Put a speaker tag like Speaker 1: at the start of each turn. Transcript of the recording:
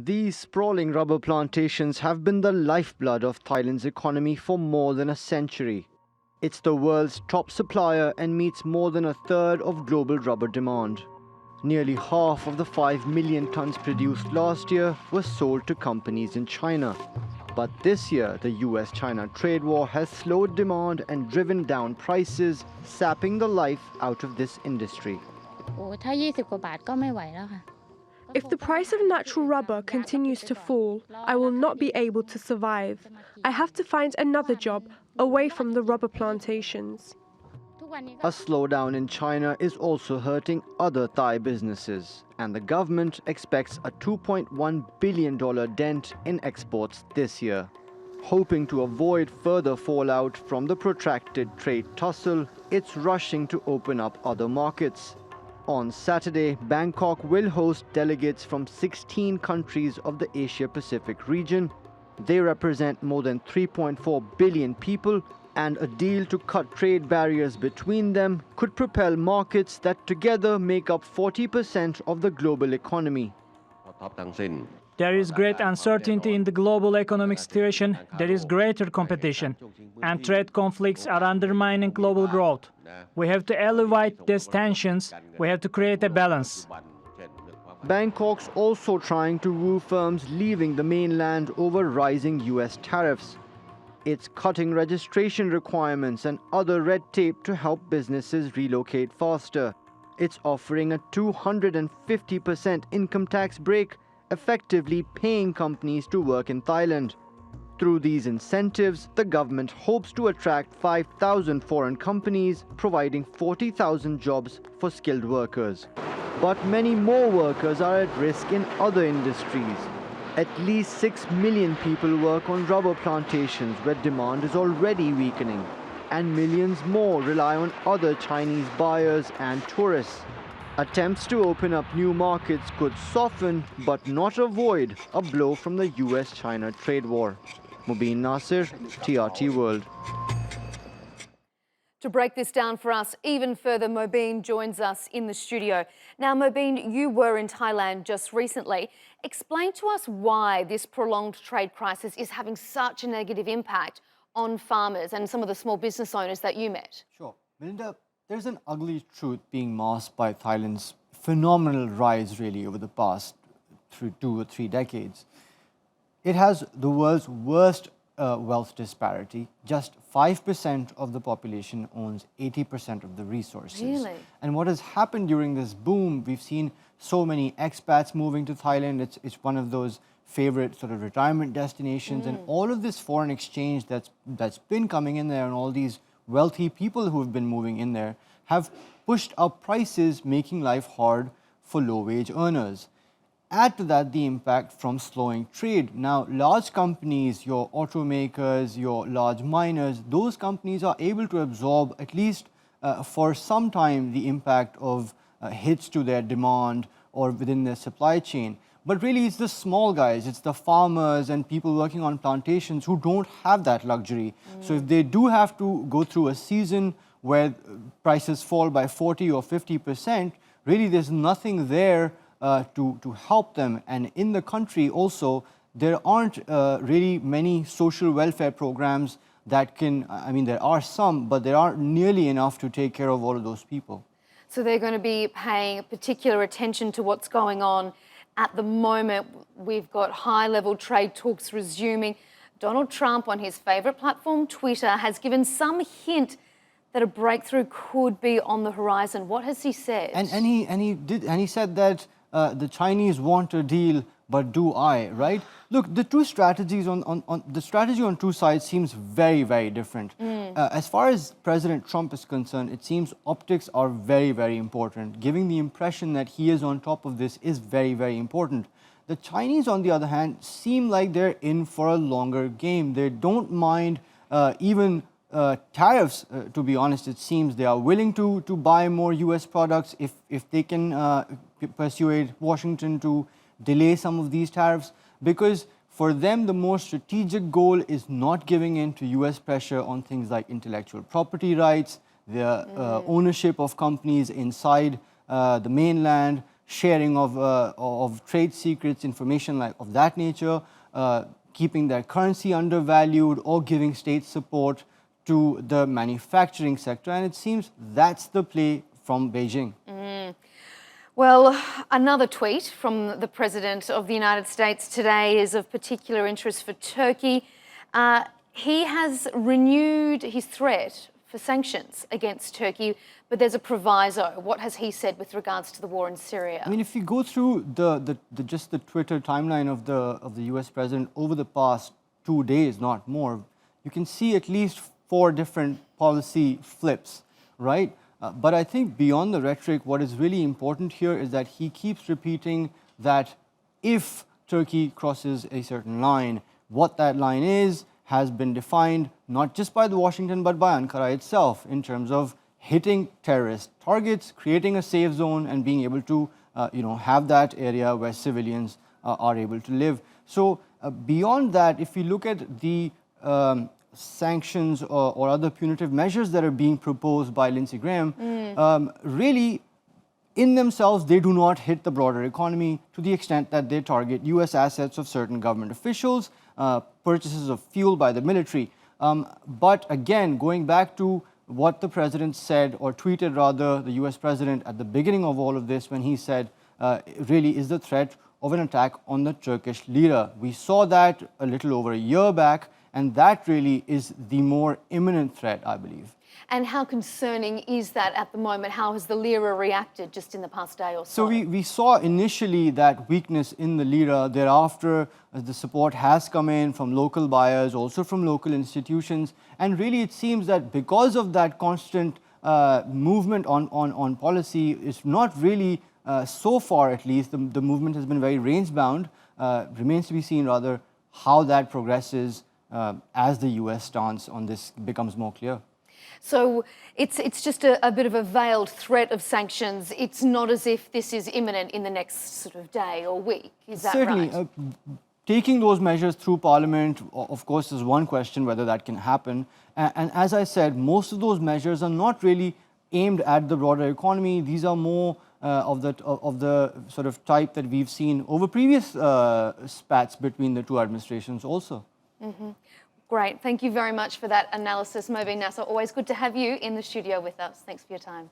Speaker 1: These sprawling rubber plantations have been the lifeblood of Thailand's economy for more than a century. It's the world's top supplier and meets more than a third of global rubber demand. Nearly half of the 5 million tons produced last year was sold to companies in China. But this year, the US-China trade war has slowed demand and driven down prices, sapping the life out of this industry.
Speaker 2: ถ้า20 กว่าบาทก็ไม่ไหวแล้วค่ะ
Speaker 3: If the price of natural rubber continues to fall, I will not be able to survive. I have to find another job away from the rubber plantations.
Speaker 1: A slowdown in China is also hurting other Thai businesses, and the government expects a $2.1 billion dent in exports this year. Hoping to avoid further fallout from the protracted trade tussle, it's rushing to open up other markets. On Saturday, Bangkok will host delegates from 16 countries of the Asia-Pacific region. They represent more than 3.4 billion people, and a deal to cut trade barriers between them could propel markets that together make up 40% of the global economy.
Speaker 4: There is great uncertainty in the global economic situation, there is greater competition, and trade conflicts are undermining global growth. We have to alleviate these tensions, we have to create a balance.
Speaker 1: Bangkok's also trying to woo firms leaving the mainland over rising US tariffs. It's cutting registration requirements and other red tape to help businesses relocate faster. It's offering a 250% income tax break, effectively paying companies to work in Thailand. Through these incentives, the government hopes to attract 5,000 foreign companies, providing 40,000 jobs for skilled workers. But many more workers are at risk in other industries. At least 6 million people work on rubber plantations where demand is already weakening, and millions more rely on other Chinese buyers and tourists. Attempts to open up new markets could soften but not avoid a blow from the US-China trade war. Mobin Nasir, TRT World.
Speaker 5: To break this down for us even further, Mobin joins us in the studio. Now, Mobin, you were in Thailand just recently. Explain to us why this prolonged trade crisis is having such a negative impact on farmers and some of the small business owners that you met.
Speaker 1: Sure. Melinda, there's an ugly truth being masked by Thailand's phenomenal rise really over the past 2 or 3 decades. It has the world's worst wealth disparity. Just 5% of the population owns 80% of the resources.
Speaker 5: Really?
Speaker 1: And what has happened during this boom, we've seen so many expats moving to Thailand. It's one of those favorite sort of retirement destinations, and all of this foreign exchange that's been coming in there, and all these wealthy people who have been moving in there have pushed up prices, making life hard for low-wage earners. Add to that the impact from slowing trade. Now, large companies, your automakers, your large miners, those companies are able to absorb, at least for some time, the impact of hits to their demand or within their supply chain. But really, it's the small guys, it's the farmers and people working on plantations who don't have that luxury. So if they do have to go through a season where prices fall by 40 or 50%, really there's nothing there to help them. And in the country also, there aren't really many social welfare programs that can, I mean, there are some, but there aren't nearly enough to take care of all of those people.
Speaker 5: So they're going to be paying particular attention to what's going on. At the moment, we've got high-level trade talks resuming. Donald Trump, on his favourite platform, Twitter, has given some hint that a breakthrough could be on the horizon. What has he said?
Speaker 1: And he said that the Chinese want a deal, but do I, right? Look, the two strategies the strategy on two sides seems very, very different. As far as President Trump is concerned, it seems optics are very, very important. Giving the impression that he is on top of this is very, very important. The Chinese, on the other hand, seem like they're in for a longer game. They don't mind even tariffs, to be honest. It seems they are willing to buy more US products if they can persuade Washington to delay some of these tariffs, because for them the more strategic goal is not giving in to US pressure on things like intellectual property rights, the ownership of companies inside the mainland, sharing of trade secrets, information like of that nature, keeping their currency undervalued, or giving state support to the manufacturing sector. And it seems that's the play from Beijing.
Speaker 5: Well, another tweet from the President of the United States today is of particular interest for Turkey. He has renewed his threat for sanctions against Turkey, but there's a proviso. What has he said with regards to the war in Syria?
Speaker 1: I mean, if you go through just the Twitter timeline of the U.S. president over the past 2 days, not more, you can see at least 4 different policy flips, right? But I think beyond the rhetoric, what is really important here is that he keeps repeating that if Turkey crosses a certain line, what that line is has been defined not just by the Washington but by Ankara itself in terms of hitting terrorist targets, creating a safe zone, and being able to have that area where civilians are able to live. So beyond that, if you look at the sanctions or other punitive measures that are being proposed by Lindsey Graham, really, in themselves, they do not hit the broader economy to the extent that they target US assets of certain government officials, purchases of fuel by the military. But again, going back to what the president said, or tweeted rather, the US president at the beginning of all of this, when he said, really is the threat of an attack on the Turkish lira. We saw that a little over a year back, and that really is the more imminent threat, I believe.
Speaker 5: And how concerning is that at the moment? How has the lira reacted just in the past day or so?
Speaker 1: So we saw initially that weakness in the lira. Thereafter, the support has come in from local buyers, also from local institutions. And really it seems that because of that constant movement on policy, it's not really, so far at least, the movement has been very range-bound. Remains to be seen rather how that progresses as the US stance on this becomes more clear.
Speaker 5: So it's just a bit of a veiled threat of sanctions. It's not as if this is imminent in the next sort of day or week. Is that
Speaker 1: Certainly,
Speaker 5: right?
Speaker 1: Taking those measures through Parliament, of course, is one question whether that can happen. And as I said, most of those measures are not really aimed at the broader economy. These are more of the sort of type that we've seen over previous spats between the two administrations also.
Speaker 5: Mm-hmm. Great. Thank you very much for that analysis, Mobin Nasir. Always good to have you in the studio with us. Thanks for your time.